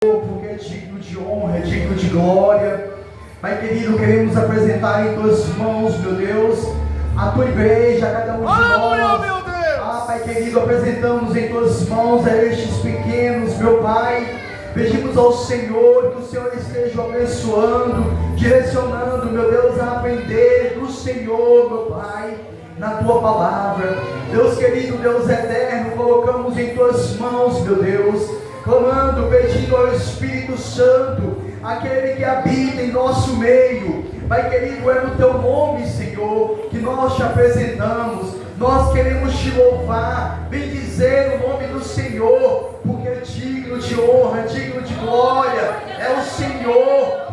porque é digno de honra, é digno de glória. Pai querido, queremos apresentar em tuas mãos, meu Deus, a tua igreja, a cada um de nós. Meu Deus! Pai querido, apresentamos em tuas mãos a estes pequenos, meu Pai. Pedimos ao Senhor que o Senhor esteja abençoando, direcionando, meu Deus, a aprender do Senhor, meu Pai, na tua palavra. Deus querido, Deus eterno, colocamos em tuas mãos, meu Deus, clamando, pedindo ao Espírito Santo, aquele que habita em nosso meio. Pai querido, é no teu nome, Senhor, que nós te apresentamos. Nós queremos te louvar, bendizer o nome do Senhor, porque é digno de honra, digno de glória. É o Senhor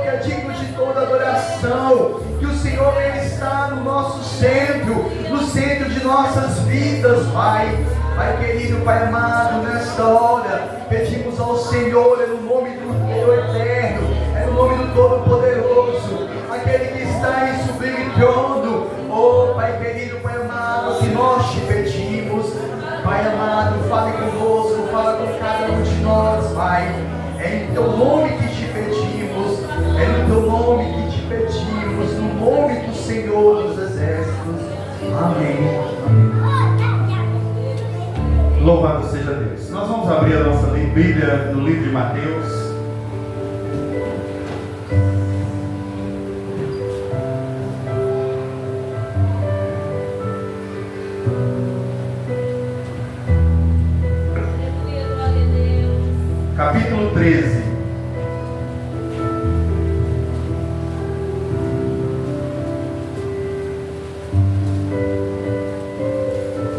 que é digno de toda adoração. Que o Senhor, Ele está no nosso centro, no centro de nossas vidas, Pai. Pai querido, Pai amado, nesta hora, pedimos ao Senhor, é no nome do Eterno, é no nome do Todo-Poderoso, aquele que está em sublime trono. Oh, Pai querido, Pai amado, que nós te pedimos, Pai amado, fale conosco, fala com cada um de nós, Pai. É em teu nome que te pedimos, é no teu nome que te pedimos, no nome do Senhor dos Exércitos. Amém. Louvado seja Deus. Nós vamos abrir a nossa Bíblia no livro de Mateus. Capítulo 13.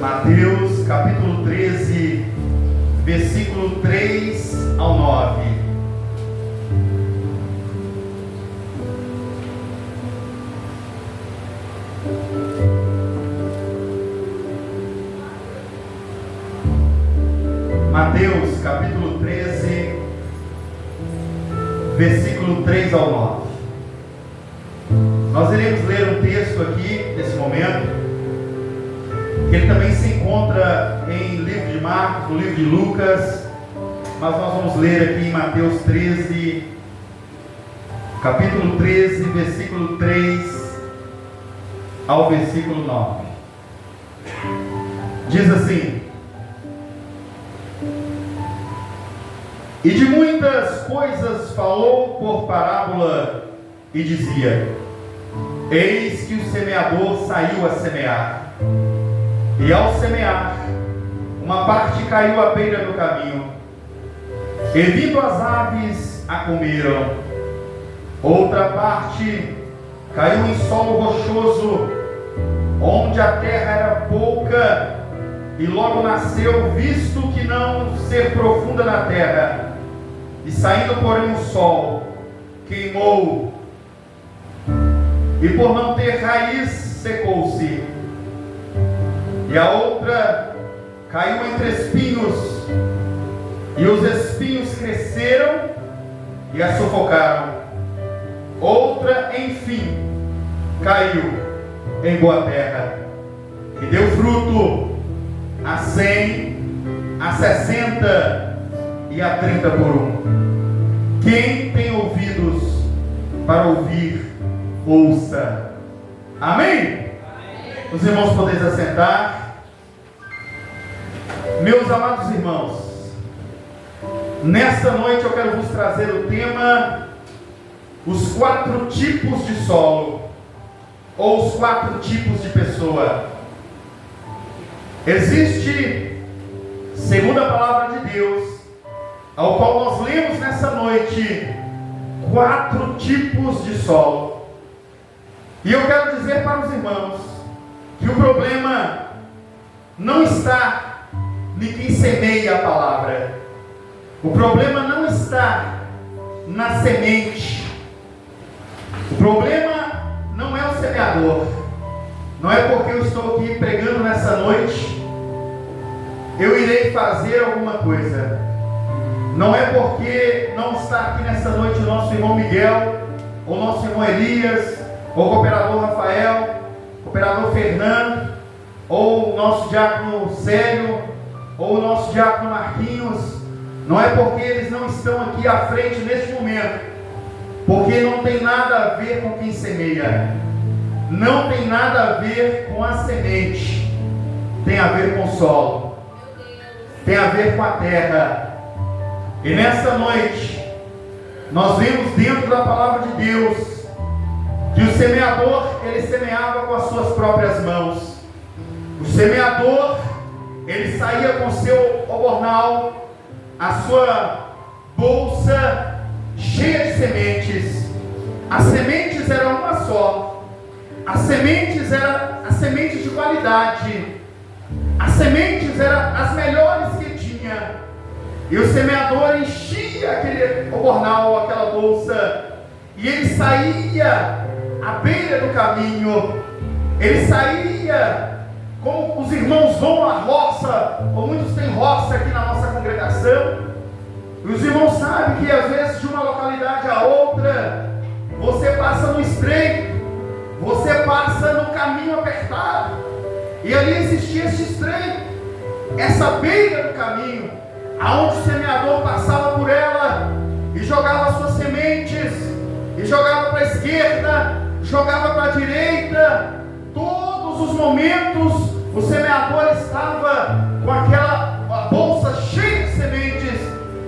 Mateus, capítulo 13, versículo 3 ao 9. Mateus, capítulo 13, versículo 3 ao 9. Nós iremos ler um texto aqui, nesse momento, que ele também se encontra em livro de Marcos, no livro de Lucas, mas nós vamos ler aqui em Mateus 13, capítulo 13, versículo 3 ao versículo 9. Diz assim: E de muitas coisas falou por parábola e dizia: Eis que o semeador saiu a semear. E ao semear, uma parte caiu à beira do caminho, e vindo as aves a comeram. Outra parte caiu em solo rochoso, onde a terra era pouca, e logo nasceu, visto que não ser profunda na terra. E saindo, porém, o sol, queimou, e por não ter raiz, secou-se. E a outra caiu entre espinhos, e os espinhos cresceram e a sufocaram. Outra, enfim, caiu em boa terra, e deu fruto a 100, a 60 e a 30 por um. Quem tem ouvidos para ouvir, ouça. Amém? Os irmãos podem se assentar. Meus amados irmãos, nesta noite eu quero vos trazer o tema: os 4 tipos de solo, ou os 4 tipos de pessoa. Existe, segundo a palavra de Deus, ao qual nós lemos nessa noite, 4 tipos de solo. E eu quero dizer para os irmãos que o problema não está em quem semeia a palavra. O problema não está na semente. O problema não é o semeador. Não é porque eu estou aqui pregando nessa noite, eu irei fazer alguma coisa. Não é porque não está aqui nessa noite o nosso irmão Miguel, ou nosso irmão Elias, ou o cooperador Rafael, cooperador Fernando, ou o nosso diácono Célio, ou o nosso diácono Marquinhos, Não é porque eles não estão aqui à frente neste momento, porque não tem nada a ver com quem semeia, não tem nada a ver com a semente, tem a ver com o solo, tem a ver com a terra. E nessa noite nós vimos dentro da palavra de Deus que o semeador, ele semeava com as suas próprias mãos. O semeador, ele saía com seu obornal, a sua bolsa cheia de sementes. As sementes eram uma só. As sementes eram as sementes de qualidade. As sementes eram as melhores que tinha. E o semeador enchia aquele obornal, aquela bolsa, e ele saía à beira do caminho. Ele saía como os irmãos vão à roça, ou muitos têm roça aqui na nossa congregação. E os irmãos sabem que às vezes de uma localidade a outra, você passa no estreito, você passa no caminho apertado, e ali existia esse estreito, essa beira do caminho, aonde o semeador passava por ela e jogava suas sementes, e jogava para a esquerda, jogava para a direita. Todos os momentos o semeador estava com aquela bolsa cheia de sementes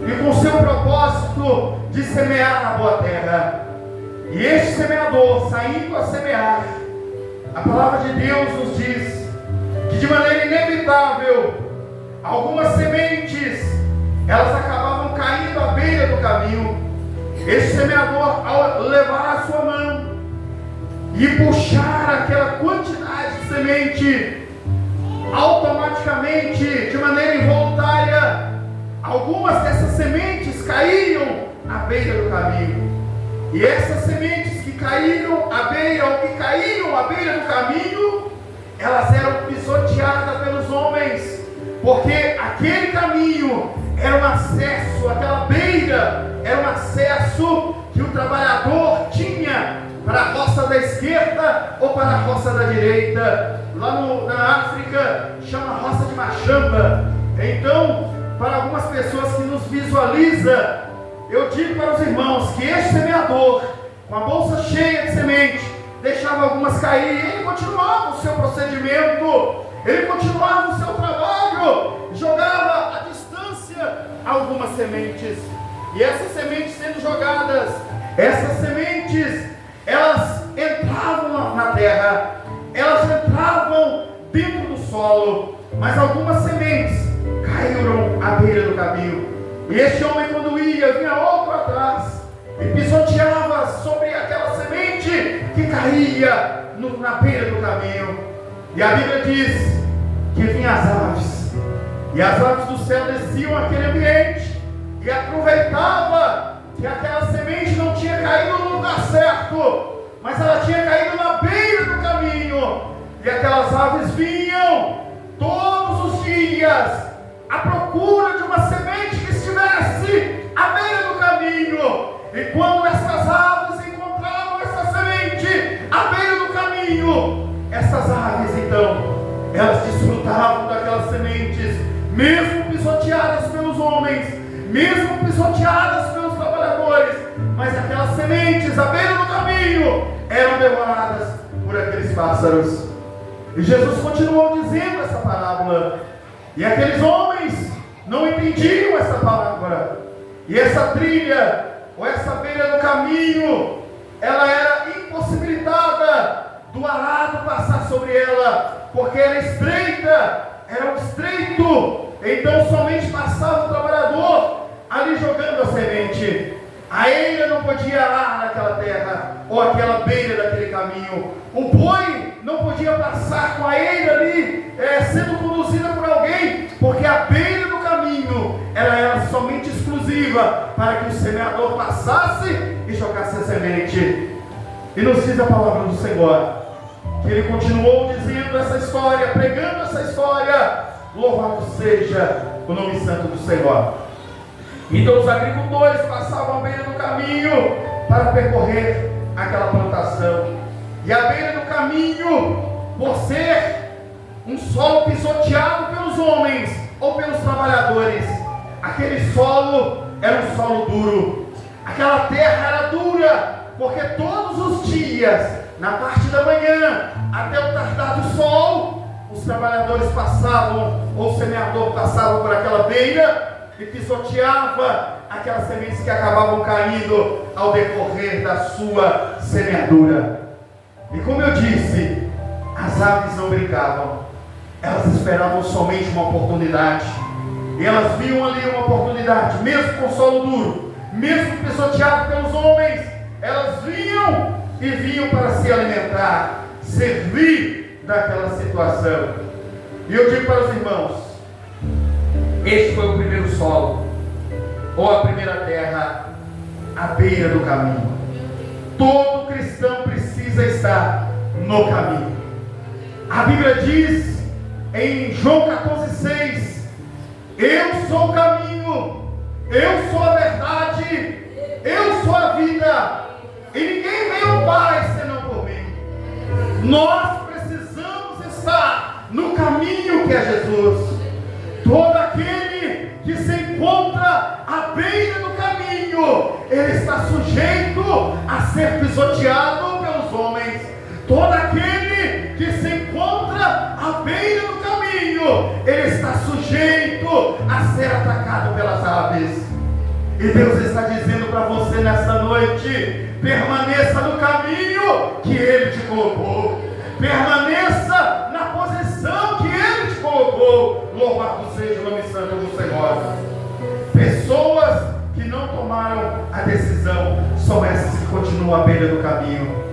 e com o seu propósito de semear na boa terra. E este semeador, saindo a semear, a palavra de Deus nos diz que de maneira inevitável algumas sementes, elas acabavam caindo à beira do caminho. Este semeador, ao levar a sua mão e puxar aquela quantidade de semente, automaticamente, de maneira involuntária, algumas dessas sementes caíam à beira do caminho. E essas sementes que caíram à beira, ou que caíram à beira do caminho, elas eram pisoteadas pelos homens, porque aquele caminho era um acesso, aquela beira era um acesso que o trabalhador tinha para a roça da esquerda ou para a roça da direita. Lá na África chama roça de machamba. Então, para algumas pessoas que nos visualizam, eu digo para os irmãos que este semeador, com a bolsa cheia de semente, deixava algumas cair, e ele continuava o seu procedimento, ele continuava o seu trabalho, jogava à distância algumas sementes. E essas sementes sendo jogadas, essas sementes, elas entravam na terra, elas entravam dentro do solo, mas algumas sementes caíram à beira do caminho. E este homem, quando ia, vinha outro atrás e pisoteava sobre aquela semente que caía na beira do caminho. E a Bíblia diz que vinham as aves, e as aves do céu desciam àquele ambiente e aproveitava que aquela semente não tinha caído no lugar certo, mas ela tinha caído na beira do caminho. E aquelas aves vinham todos os dias à procura de uma semente que estivesse à beira do caminho. E quando essas aves encontravam essa semente à beira do caminho, essas aves então, elas desfrutavam daquelas sementes, mesmo pisoteadas pelos homens, mesmo pisoteadas pelos trabalhadores, mas aquelas sementes à beira do caminho eram devoradas por aqueles pássaros. E Jesus continuou dizendo essa parábola, e aqueles homens não entendiam essa palavra, e essa trilha, ou essa beira do caminho, ela era impossibilitada do arado passar sobre ela, porque era estreita, era um estreito. Então somente passava o trabalhador ali jogando a semente. A eira não podia arar naquela terra, ou aquela beira daquele caminho. O boi não podia passar com a eira ali, sendo conduzida por alguém, porque a beira do caminho, ela era somente exclusiva para que o semeador passasse e jogasse a semente. E nos diz a palavra do Senhor, que ele continuou dizendo essa história, pregando essa história: louvado seja o nome santo do Senhor. Então os agricultores passavam à beira do caminho para percorrer aquela plantação. E à beira do caminho, por ser um solo pisoteado pelos homens ou pelos trabalhadores, aquele solo era um solo duro, aquela terra era dura, porque todos os dias, na parte da manhã, até o tardar do sol, os trabalhadores passavam, ou o semeador passava por aquela beira e pisoteava aquelas sementes que acabavam caindo ao decorrer da sua semeadura. E como eu disse, as aves não brincavam, elas esperavam somente uma oportunidade, e elas viam ali uma oportunidade, mesmo com solo duro, mesmo pisoteado pelos homens, elas vinham e vinham para se alimentar, servir daquela situação. E eu digo para os irmãos, este foi o primeiro solo, ou a primeira terra, à beira do caminho. Todo cristão precisa estar no caminho. A Bíblia diz em João 14,6: eu sou o caminho, eu sou a verdade, eu sou a vida, e ninguém vem ao Pai senão por mim. Nós precisamos estar no caminho que é Jesus. Todo aquele que se encontra à beira do caminho, ele está sujeito a ser pisoteado pelos homens. Todo aquele que se encontra à beira do caminho, ele está sujeito a ser atacado pelas aves. E Deus está dizendo para você nessa noite: permaneça no caminho que Ele te colocou, permaneça na posição que Ele te colocou. Louvado seja o nome santo do Senhor. Pessoas que não tomaram a decisão são essas que continuam à beira do caminho.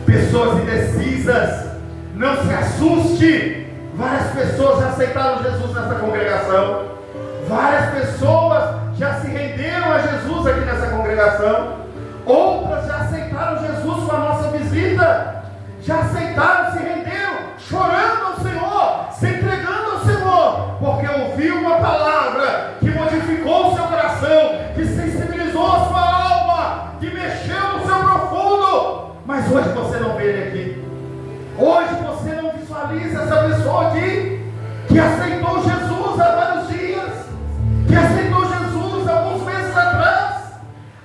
Pessoas indecisas, não se assuste. Várias pessoas já aceitaram Jesus nessa congregação, várias pessoas já se renderam a Jesus aqui nessa congregação, outras já aceitaram Jesus com a nossa visita, já aceitaram, se renderam, chorando ao Senhor, se entregando ao Senhor, porque ouviu uma palavra que modificou o seu coração, que sensibilizou a sua alma, que mexeu no seu profundo. Mas hoje você não vê ele aqui, hoje você não visualiza essa pessoa aqui, que aceitou Jesus há vários dias, que aceitou Jesus alguns meses atrás,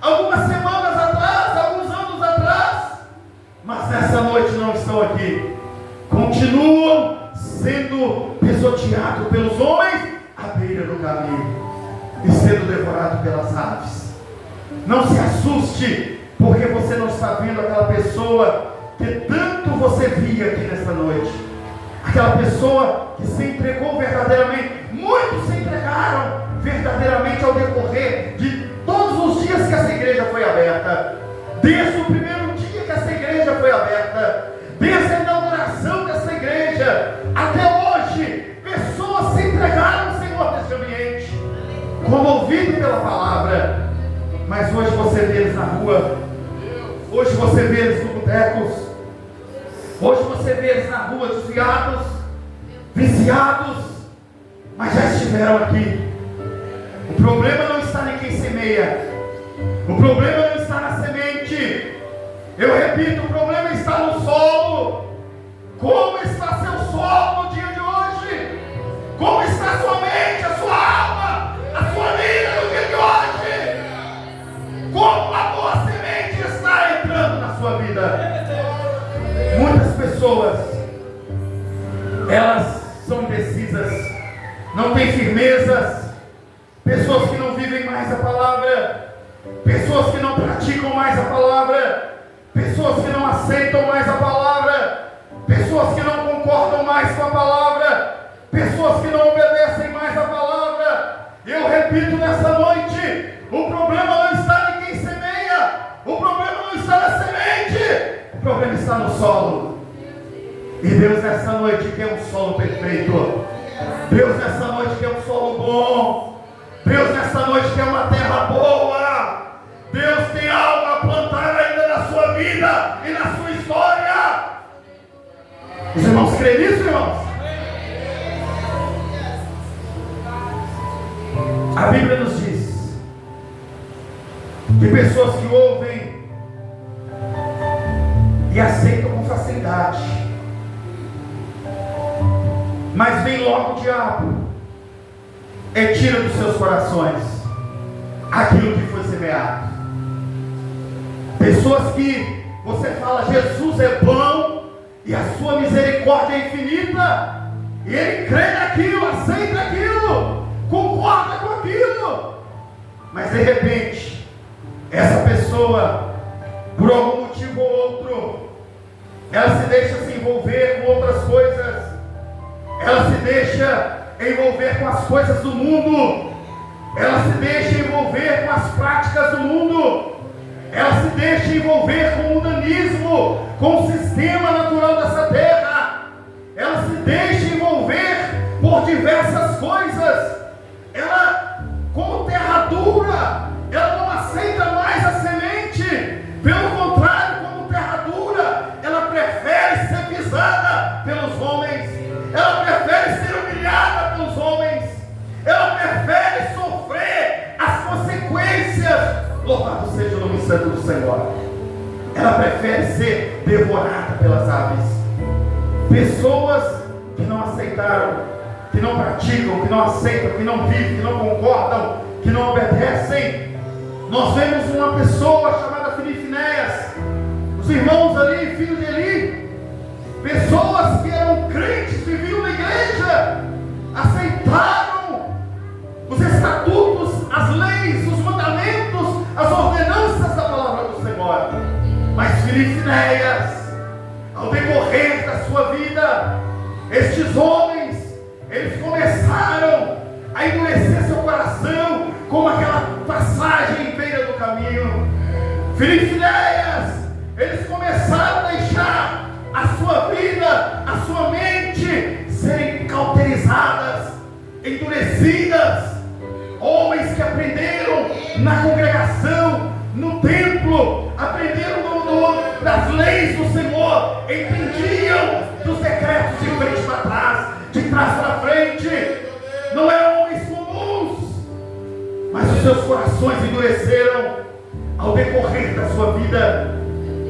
algumas semanas atrás, alguns anos atrás, mas nessa noite não estão aqui, continuam sendo pisoteados pelos homens à beira do caminho e sendo devorados pelas aves. Não se assuste, porque você não está vendo aquela pessoa que tanto você via aqui nesta noite, aquela pessoa que se entregou verdadeiramente. Muitos se entregaram verdadeiramente ao decorrer de todos os dias que essa igreja foi aberta, desde o primeiro dia que essa igreja foi aberta, desde a inauguração dessa igreja até hoje. Pessoas se entregaram ao Senhor nesse ambiente, comovido pela palavra. Mas hoje você vê eles na rua, hoje você vê eles no botecos, hoje você vê eles na rua desviados, viciados, mas já estiveram aqui. O problema não está em quem semeia, o problema não está na semente. Eu repito, o problema está no solo. Como está seu solo no dia de hoje? Como está a sua mente, a sua alma, a sua vida no dia de hoje? Como a boa semente está entrando na sua vida? Muitas pessoas, elas são indecisas, não têm firmezas, pessoas que não vivem mais a palavra, pessoas que não praticam mais a palavra, pessoas que não aceitam mais a palavra, pessoas que não concordam mais com a palavra, pessoas que não obedecem mais a palavra. Eu repito nessa noite, o problema não está em quem semeia, o problema não está na semente, o problema está no solo. E Deus nessa noite quer um solo perfeito, Deus nessa noite quer um solo bom, Deus nessa noite quer uma terra boa. Deus tem algo a plantar ainda na sua vida e na sua história. Os irmãos creem nisso, irmãos? A Bíblia nos diz que pessoas que ouvem e aceitam com facilidade, mas vem logo o diabo. e tira dos seus corações aquilo que foi semeado. Pessoas que você fala, Jesus é bom e a sua misericórdia é infinita, e ele crê naquilo, aceita aquilo, concorda com aquilo, mas de repente essa pessoa, por algum motivo ou outro, ela se deixa se envolver com outras coisas, ela se deixa envolver com as coisas do mundo, ela se deixa envolver com as práticas do mundo, ela se deixa envolver com o mundanismo, com o sistema natural dessa terra, ela se deixa envolver por diversas coisas, ela, como terra dura, ela não aceita mais a semente, pelo contrário, como terra dura, ela prefere ser pisada pelos homens, ela prefere ser humilhada pelos homens, ela prefere sofrer as consequências. Louvado seja o nome santo do Senhor. Ela prefere ser devorada pelas aves. Pessoas que não aceitaram, que não praticam, que não aceitam, que não vivem, que não concordam, que não obedecem. Nós vemos uma pessoa chamada Finéias, os irmãos ali, filhos de Eli, pessoas que eram crentes, viviam na igreja, aceitaram os estatutos, as leis, os mandamentos, as ordenanças da palavra do Senhor. Mas Finéias, ao decorrer da sua vida, estes homens, eles começaram a endurecer seu coração, como aquela passagem em beira do caminho. Finéias, eles começaram a deixar a sua vida, a sua mente serem cauterizadas, endurecidas. Homens que aprenderam na congregação, no templo, aprenderam das leis do Senhor, entendiam dos decretos de frente para trás, de trás para frente. Não eram homens comuns, mas os seus corações endureceram ao decorrer da sua vida.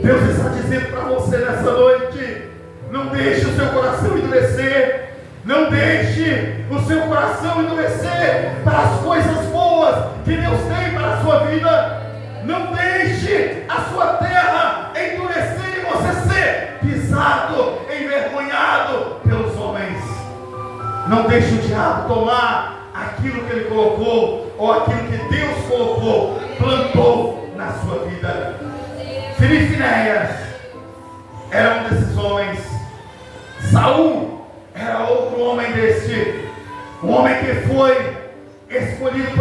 Deus está dizendo para você nessa noite: não deixe o seu coração endurecer, não deixe o seu coração endurecer para as coisas boas que Deus tem para a sua vida. Não deixe a sua terra endurecer e você ser pisado, envergonhado pelos homens. Não deixe o diabo tomar aquilo que ele colocou, ou aquilo que Deus colocou, plantou na sua vida. Finéias era um desses homens. Saul era outro homem deste, um homem que foi escolhido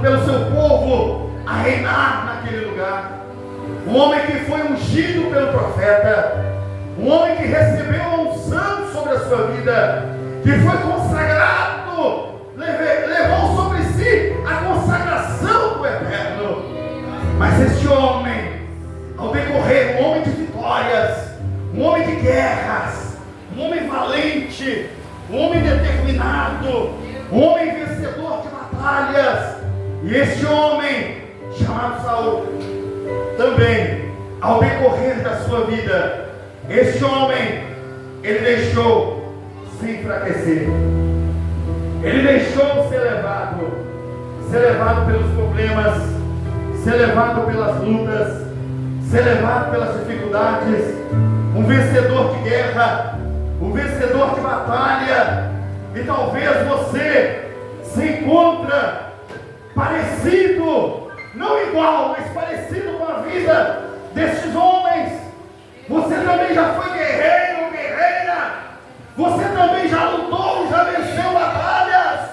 pelo seu povo a reinar naquele lugar, um homem que foi ungido pelo profeta, um homem que recebeu a unção sobre a sua vida, que foi consagrado, levou sobre si a consagração do eterno. Mas este homem, ao decorrer, um homem de vitórias, um homem de guerras, um homem valente, um homem determinado, um homem vencedor de batalhas. E este homem, chamado Saul, também, ao decorrer da sua vida, este homem, ele deixou se enfraquecer, ele deixou ser levado pelos problemas, ser levado pelas lutas, ser levado pelas dificuldades. Um vencedor de guerra, um vencedor de batalha. E talvez você se encontra parecido, não igual, mas parecido com a vida destes homens. Você também já foi guerreiro ou guerreira, você também já lutou, já venceu batalhas,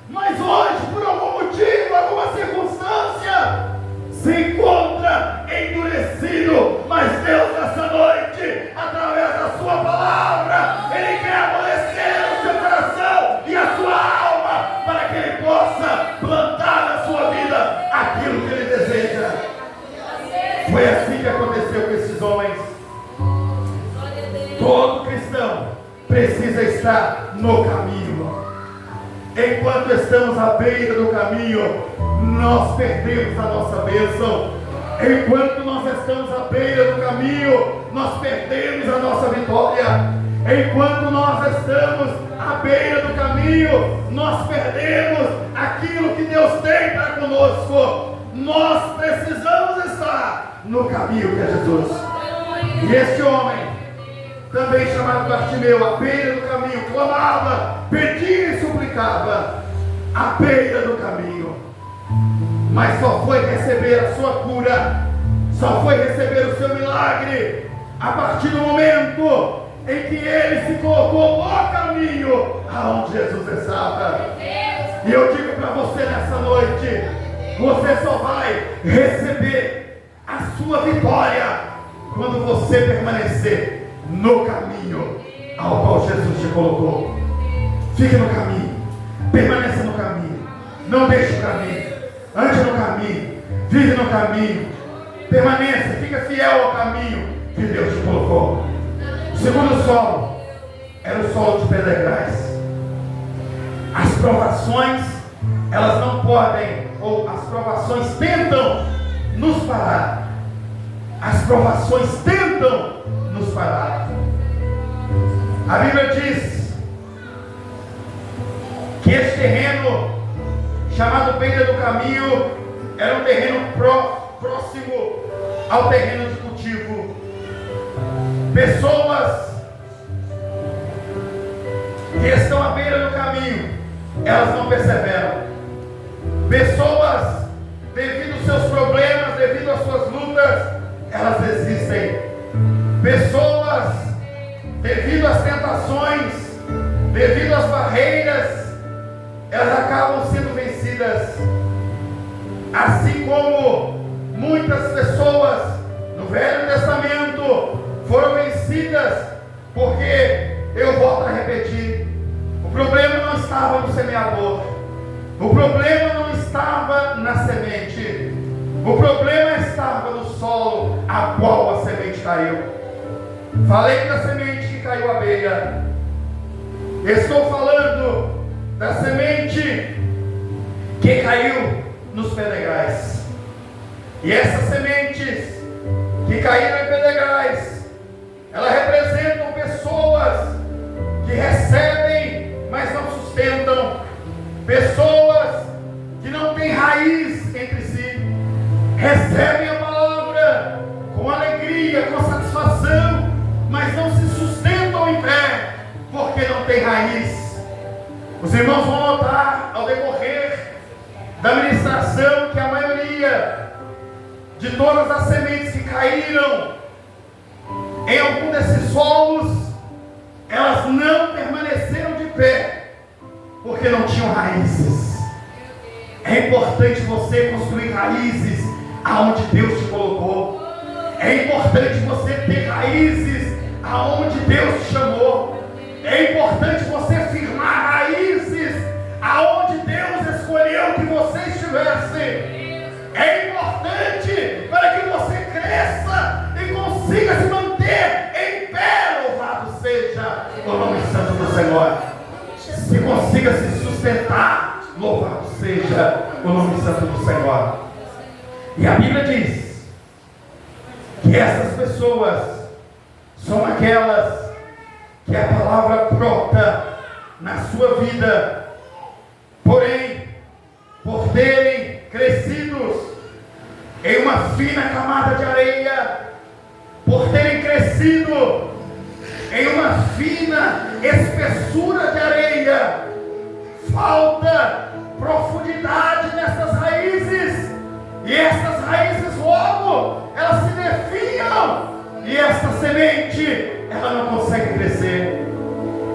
mas hoje, por algum motivo, alguma circunstância, se encontra endurecido. Mas Deus, nessa noite, através da sua palavra, Ele quer amolecer o seu coração e a sua alma, para que Ele possa plantar na sua vida aquilo que Ele deseja. Foi assim que aconteceu com esses homens. Todo cristão precisa estar no caminho. Enquanto estamos à beira do caminho, nós perdemos a nossa bênção. Enquanto nós estamos à beira do caminho, nós perdemos a nossa vitória. Enquanto nós estamos à beira do caminho, nós perdemos aquilo que Deus tem para conosco. Nós precisamos estar no caminho que é Jesus. E este homem, também chamado Bartimeu, à beira do caminho, clamava, pedia e suplicava, à beira do caminho. Mas só foi receber a sua cura, só foi receber o seu milagre a partir do momento em que ele se colocou no caminho aonde Jesus estava. E eu digo para você nessa noite, você só vai receber a sua vitória quando você permanecer no caminho ao qual Jesus te colocou. Fique no caminho, permaneça no caminho, não deixe o caminho, ande no caminho, vive no caminho, permaneça, fica fiel ao caminho que Deus te colocou. O segundo solo era o solo de pedregais. As provações, elas não podem, ou as provações tentam nos parar. As provações tentam nos parar. A Bíblia diz que esse terreno, chamado beira do caminho, era um terreno próximo ao terreno de cultivo. Pessoas que estão à beira do caminho, elas não perseveram. Pessoas, devido aos seus problemas, devido às suas lutas, elas desistem. Pessoas, devido às tentações, devido às barreiras, elas acabam sendo vencidas. Assim como muitas pessoas no Velho Testamento foram vencidas, porque eu volto a repetir, o problema não estava no semeador, o problema não estava na semente, o problema estava no solo a qual a semente caiu. Falei da semente que caiu à beira, estou falando da semente que caiu nos pedregais. E essas sementes que caíram em pedregais, elas representam pessoas que recebem, mas não sustentam, pessoas que não têm raiz entre si, recebem a palavra com alegria, com satisfação, mas não se sustentam em pé, porque não tem raiz. Os irmãos vão notar ao decorrer da ministração que a maioria de todas as sementes que caíram em algum desses solos, elas não permaneceram de pé, porque não tinham raízes. É importante você construir raízes aonde Deus te colocou. É importante você ter raízes aonde Deus te chamou. É importante você firmar raízes aonde Deus escolheu que você estivesse. É importante para que você cresça e consiga se manter em pé. Louvado seja o nome santo do Senhor. Se consiga se sustentar. Louvado seja o nome santo do Senhor. E a Bíblia diz que essas pessoas são aquelas que a palavra brota na sua vida, porém, por terem crescidos em uma fina camada de areia, por terem crescido em uma fina espessura de areia, falta profundidade nessas raízes, e essas raízes logo, elas se definham, e esta semente, ela não consegue crescer,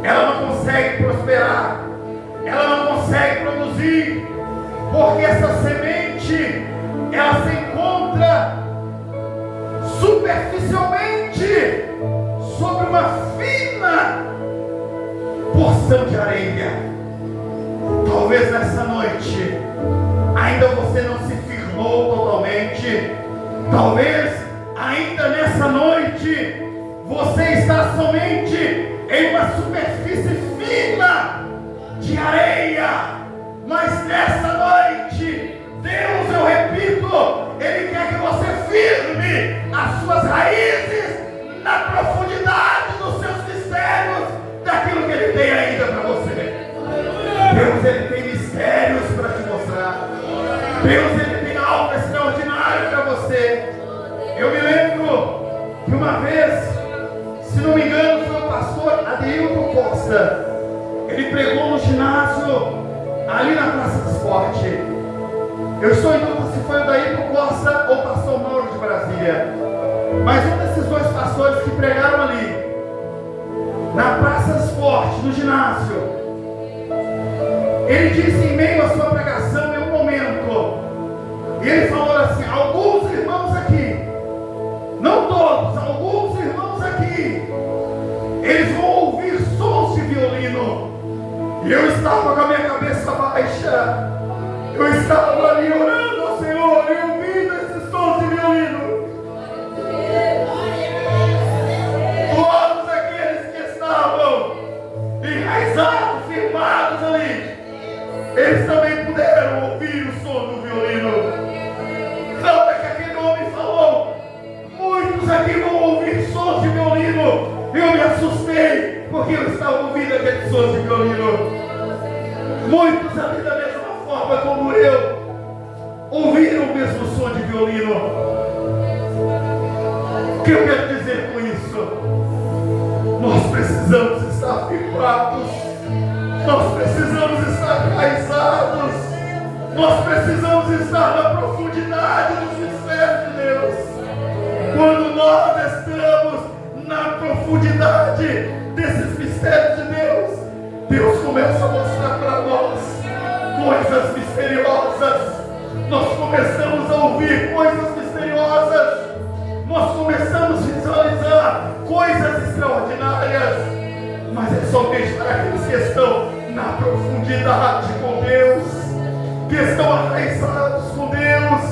ela não consegue prosperar, ela não consegue produzir, porque essa semente, ela se encontra superficialmente sobre uma fina porção de areia. Talvez nessa noite ainda você não se firmou totalmente. Talvez ainda nessa noite você está somente em uma superfície fina de areia. Mas nessa noite, Deus, eu repito, Ele quer que você firme as suas raízes na profundidade dos seus mistérios, você. Eu me lembro que uma vez, se não me engano, foi o pastor Adeilton Costa. Ele pregou no ginásio ali na Praça do Esporte. Eu estou em dúvida se foi o Adeilton Costa ou o pastor Mauro de Brasília. Mas um desses dois pastores que pregaram ali na Praça do Esporte, no ginásio, ele disse em meio à sua pregação, em um momento, e ele falou assim: alguns irmãos aqui, não todos, alguns irmãos aqui, eles vão ouvir sons de violino. E eu estava com a minha cabeça baixa, eu estava ali orando ao Senhor e ouvindo esses sons de violino. Todos aqueles que estavam enraizados, firmados ali, eles também puderam ouvir o som do violino. Não é que aquele homem falou: muitos aqui vão ouvir sons de violino. Eu me assustei, porque eu estava ouvindo aqueles sons de violino. Muitos ali da mesma forma como eu ouviram o mesmo som de violino. O que eu quero dizer com isso? Nós precisamos estar firmados. Nós precisamos estar enraizados. Nós precisamos estar na profundidade dos mistérios de Deus. Quando nós estamos na profundidade desses mistérios de Deus, Deus começa a mostrar para nós coisas misteriosas. Nós começamos a ouvir coisas misteriosas. Nós começamos a visualizar coisas extraordinárias. Mas é somente para aqueles que estão na profundidade com Deus, que estão arraizados com Deus.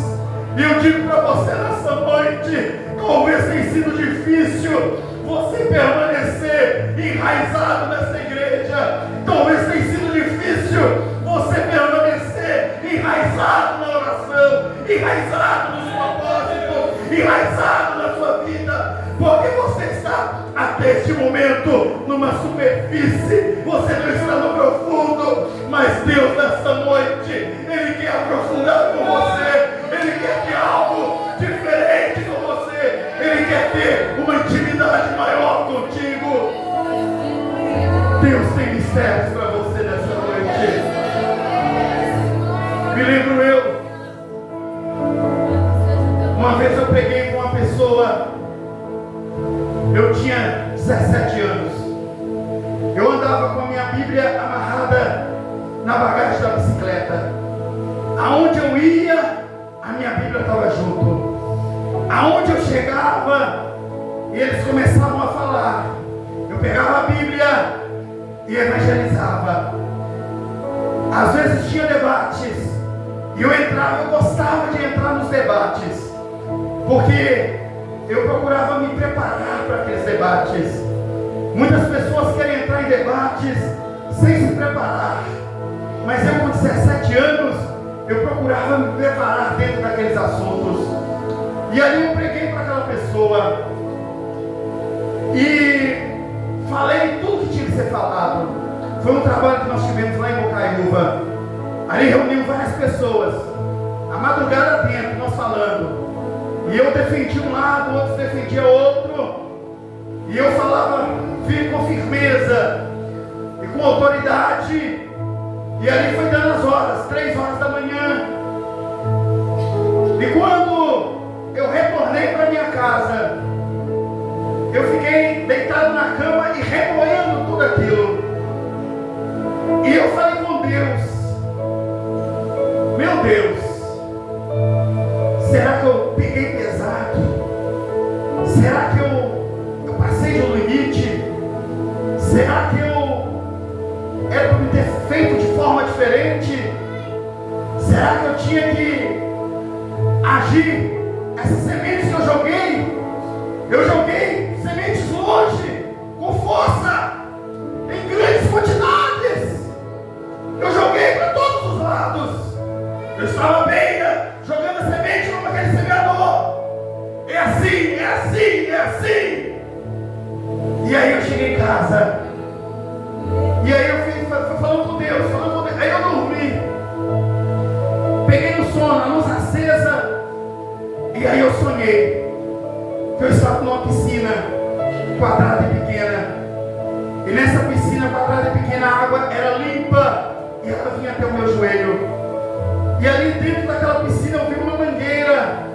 E eu digo para você nessa noite, talvez tenha sido difícil você permanecer enraizado nessa igreja. Talvez tenha sido difícil você permanecer enraizado na oração, enraizado nos propósitos, enraizado na sua vida, porque você está até este momento numa superfície, você não está no profundo. Mas Deus nessa noite, Ele quer aprofundar com você, Ele quer ter algo diferente com você, Ele quer ter uma intimidade maior contigo. Deus tem mistérios para você nessa noite. Me lembro eu, uma vez eu peguei com uma pessoa, eu tinha 17 anos, eu andava com a minha Bíblia amarrada na bagagem da bicicleta. Aonde eu ia, a minha Bíblia estava junto. Aonde eu chegava, e eles começavam a falar, eu pegava a Bíblia e evangelizava. Às vezes tinha debates, e eu entrava, eu gostava de entrar nos debates, porque eu procurava me preparar para aqueles debates. Muitas pessoas querem entrar em debates sem se preparar, mas eu com 17 anos, eu procurava me preparar dentro daqueles assuntos. E ali eu preguei para aquela pessoa e falei tudo que tinha que ser falado. Foi um trabalho que nós tivemos lá em Bocaiúva. Ali reunimos várias pessoas, a madrugada dentro, nós falando. E eu defendia um lado, outros defendia outro. E eu falava com firmeza e com autoridade. E ali foi dando as horas, 3 horas da manhã. E quando eu retornei para minha casa, eu fiquei deitado na cama e remoendo tudo aquilo. E eu falei com Deus: meu Deus, será que eu peguei pesado? Será que eu passei do limite? Será que era para me ter feito de forma diferente? Será que eu tinha que agir? Essas sementes que eu joguei sementes longe, com força, em grandes quantidades. Eu joguei para todos os lados. Eu estava bem, jogando a semente como aquele semeador. É assim, é assim, é assim. E aí eu cheguei em casa. E aí eu fui falando com Deus, aí eu dormi. Peguei no sono, a luz acesa. E aí eu eu sonhei que eu estava numa piscina quadrada e pequena. E nessa piscina quadrada e pequena a água era limpa e ela vinha até o meu joelho. E ali dentro daquela piscina eu vi uma mangueira.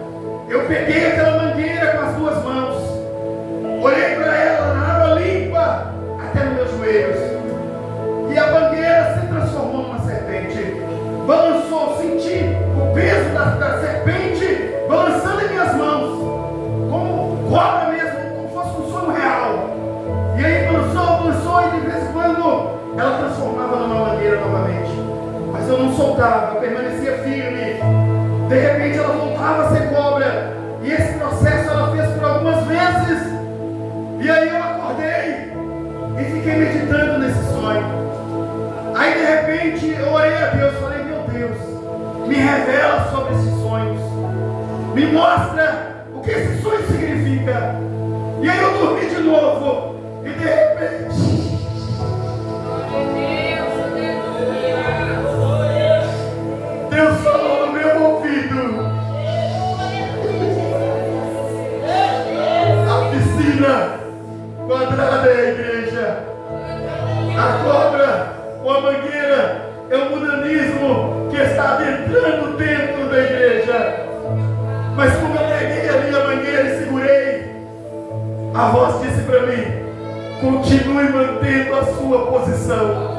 Eu peguei aquela mangueira com as duas mãos, olhei para ela na água limpa até nos meus joelhos. E a mangueira se transformou numa serpente. Balançou, senti o peso da serpente balançando em minhas mãos, como cobra mesmo, como fosse um sonho real. E aí balançou, e de vez em quando ela transformava numa mangueira novamente. Mas eu não soltava, eu permanecia firme. De repente ela voltava a ser cobra. E esse processo ela fez por algumas vezes. E aí eu acordei e fiquei meditando nesse sonho. Aí de repente eu orei a Deus, falei: meu Deus, me revela sobre esses sonhos, me mostra o que esse sonho significa. E aí eu dormi de novo. E de repente Deus falou no meu ouvido: a piscina quadrada é a igreja, a cobra ou a mangueira é o mundanismo que está adentrando dentro da igreja. Mas como eu peguei ali a mangueira e segurei, a voz disse para mim: continue mantendo a sua posição,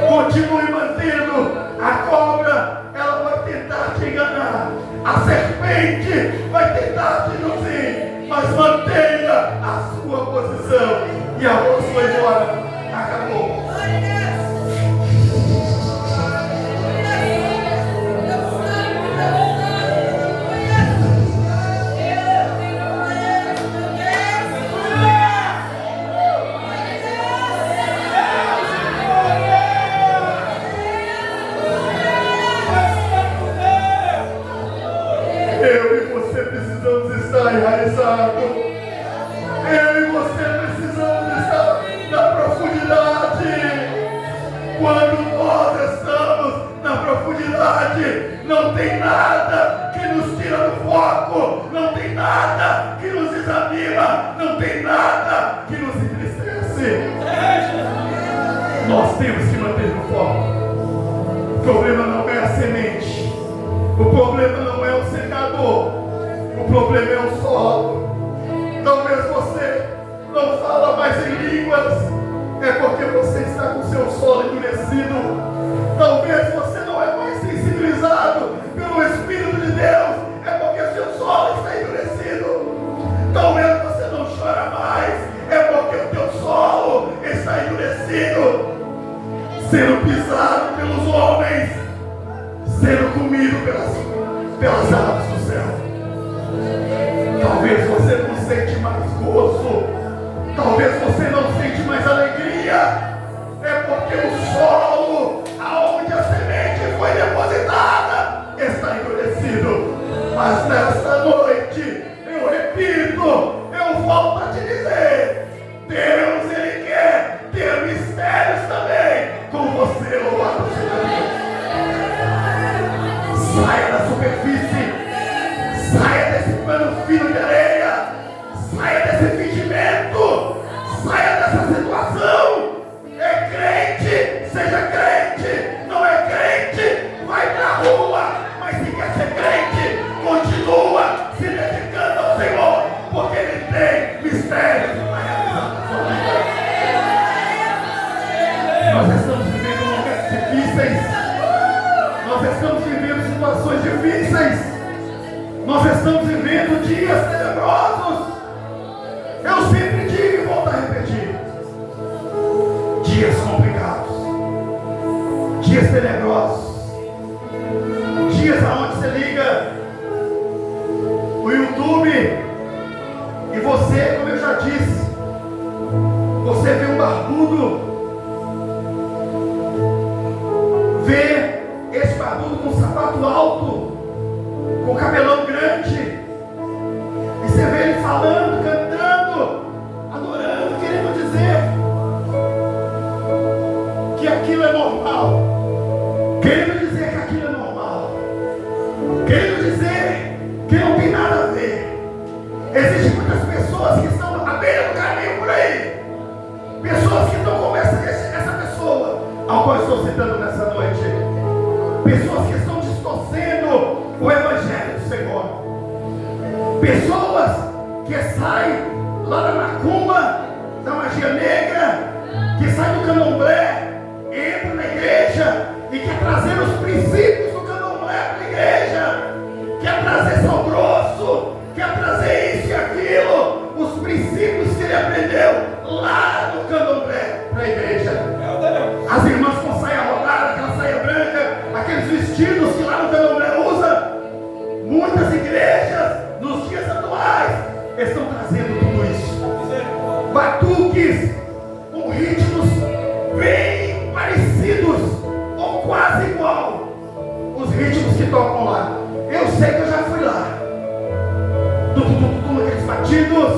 continue mantendo. A cobra, ela vai tentar te enganar, a serpente vai tentar te induzir, mas mantenha a sua posição. E a voz foi embora, acabou. Enraizado. Eu e você precisamos estar na profundidade. Quando nós estamos na profundidade, não tem nada que nos tira do foco, não tem nada que nos desanima, não tem nada que nos entristece. Nós temos que manter no foco. O problema não é a semente, o problema não é o secador. O problema é o solo. Talvez você não fala mais em línguas, é porque você está com seu solo endurecido. Talvez você não é mais sensibilizado pelo Espírito de Deus, é porque seu solo está endurecido. Talvez você não chora mais, é porque o teu solo está endurecido, sendo pisado pelos homens, sendo comido pelas aves do céu. Talvez você não sente mais gozo, talvez você não sente mais alegria, é porque o solo aonde a semente foi depositada está endurecido. Mas nesta noite, eu repito, eu volto a te dizer: Deus, Ele quer ter mistérios também com você, louvado seja Deus. Saia da superfície, saia desse pano fino de areia, saia desse fingimento, saia dessa situação. É crente, seja crente. Não é crente, vai pra rua. Mas se quer ser crente, continua se dedicando ao Senhor, porque Ele tem mistérios para realizar na sua vida. Nós estamos vivendo momentos difíceis, nós estamos vivendo situações difíceis, nós estamos vivendo dias tenebrosos. Eu sempre digo e volto a repetir: dias complicados, dias tenebrosos, dias aonde você liga o YouTube e você, como eu já disse, você vê um barbudo, vê esse barbudo com sapato alto, com cabelão grande, e você vê ele falando, cantando, adorando, querendo dizer que aquilo é normal, Pessoas que saem lá da macumba, da magia negra, que saem do candomblé, entra na igreja e quer trazer os princípios do candomblé para a igreja, quer trazer sal grosso, quer trazer isso e aquilo, os princípios que ele aprendeu lá no candomblé para a igreja. As irmãs com saia rodada, aquela saia branca, aqueles vestidos que lá no candomblé usa. Muitas igrejas nos dias atuais estão trazendo tudo isso. Batuques com ritmos bem parecidos ou quase igual os ritmos que tocam lá. Eu sei que eu já fui lá. Aqueles batidos.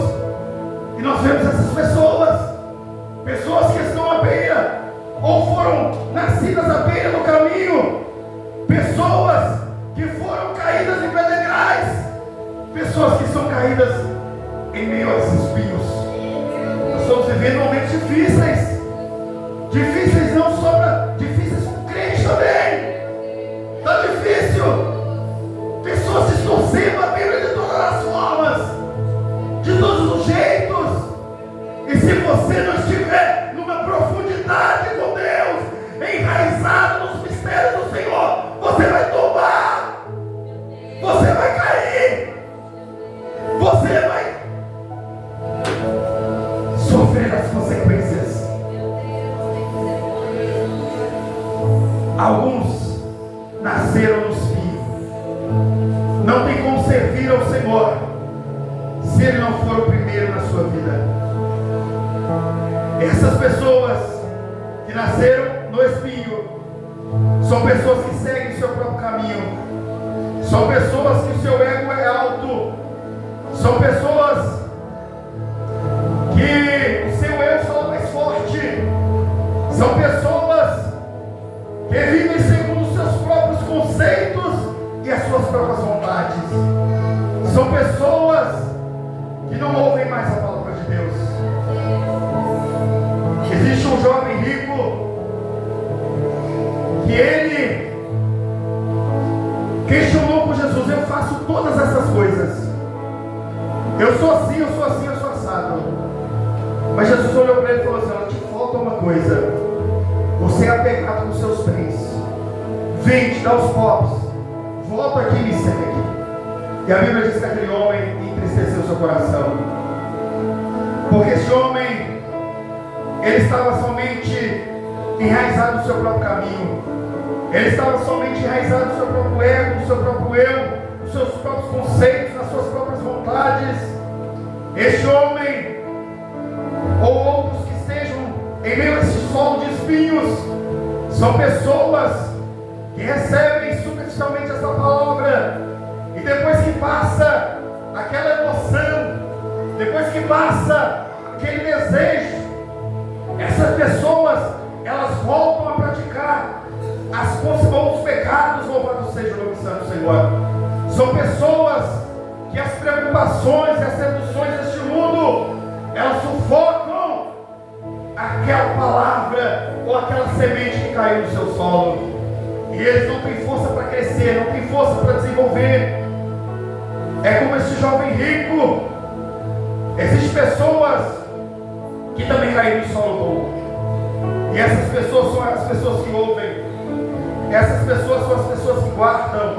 E nós vemos essas pessoas que estão à beira ou foram nascidas à beira do caminho, pessoas que foram caídas em pedregais, pessoas que são caídas em meio a esses espinhos. Nós estamos vivendo momentos difíceis não só para difíceis para o crente também. Está difícil, pessoas se estorcendo a Bíblia de todas as formas, de todos os jeitos. E se você não estiver numa profundidade com Deus, enraizado nos mistérios do Senhor, você vai tombar, você vai cair, você vai sofrer as consequências. Alguns nasceram no espinho, não tem como servir ao Senhor se Ele não for o primeiro na sua vida. Essas pessoas que nasceram no espinho são pessoas que seguem o seu próprio caminho, são pessoas que o seu ego é alto, são pessoas que o seu eu fala mais forte, são pessoas que vivem segundo os seus próprios conceitos e as suas próprias vontades, são pessoas que não ouvem mais a palavra de Deus. Existe um jovem rico que ele questionou por Jesus: eu faço todas essas coisas, eu sou assim, eu sou assim, eu sou assado. Mas Jesus olhou para ele e falou assim: ó, te falta uma coisa, você é apegado com os seus bens, vende, dá os pobres, volta aqui e me segue. E a Bíblia diz que aquele homem entristeceu seu coração, porque esse homem, ele estava somente enraizado no seu próprio caminho, ele estava somente enraizado no seu próprio ego, no seu próprio eu, nos seus próprios conceitos, nas suas próprias vontades. Este homem, ou outros que estejam em meio a esse solo de espinhos, são pessoas que recebem superficialmente essa palavra, e depois que passa aquela emoção, depois que passa aquele desejo, essas pessoas, elas voltam a praticar os pecados. Louvado seja o nome santo do Senhor. São pessoas que as preocupações e as seduções deste mundo, elas sufocam aquela palavra ou aquela semente que caiu no seu solo, e eles não têm força para crescer, não têm força para desenvolver. É como esse jovem rico. Existem pessoas que também caíram no solo bom, e essas pessoas são as pessoas que ouvem, essas pessoas são as pessoas que guardam,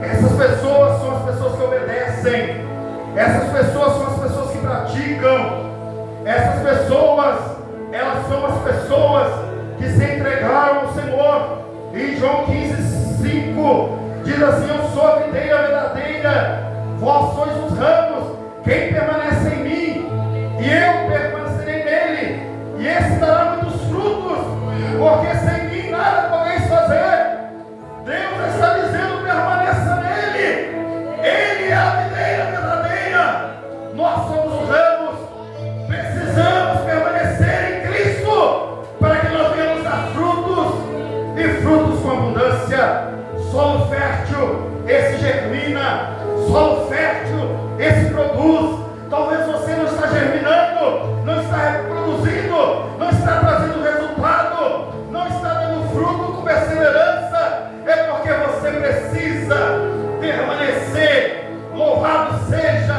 essas pessoas são as pessoas que obedecem, essas pessoas são as pessoas que praticam, essas pessoas, elas são as pessoas que se entregaram ao Senhor. Em João 15:5 diz assim: eu sou a videira verdadeira, vós sois os ramos, quem permanece em mim e eu permanecerei nele, e esse dará muitos frutos, porque sem mim nada podeis fazer. Deus está dizendo: permaneça nele, ele é a videira verdadeira, nós somos os ramos. Precisamos permanecer em Cristo para que nós venhamos dar frutos, e frutos com abundância. Solo fértil, esse germina, solo fértil, esse produz. Talvez você não está germinando, não está reproduzindo, não está trazendo resultado, não está dando fruto com perseverança. É porque você precisa permanecer. Louvado seja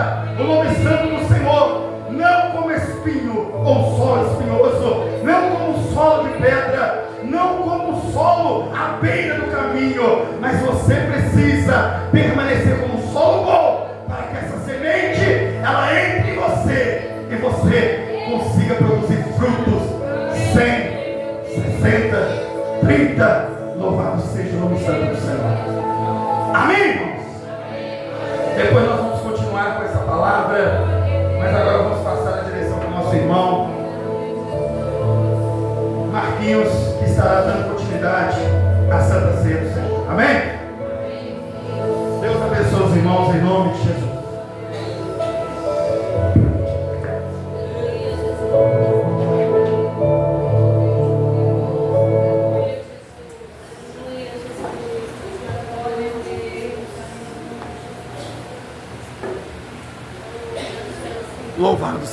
Louvado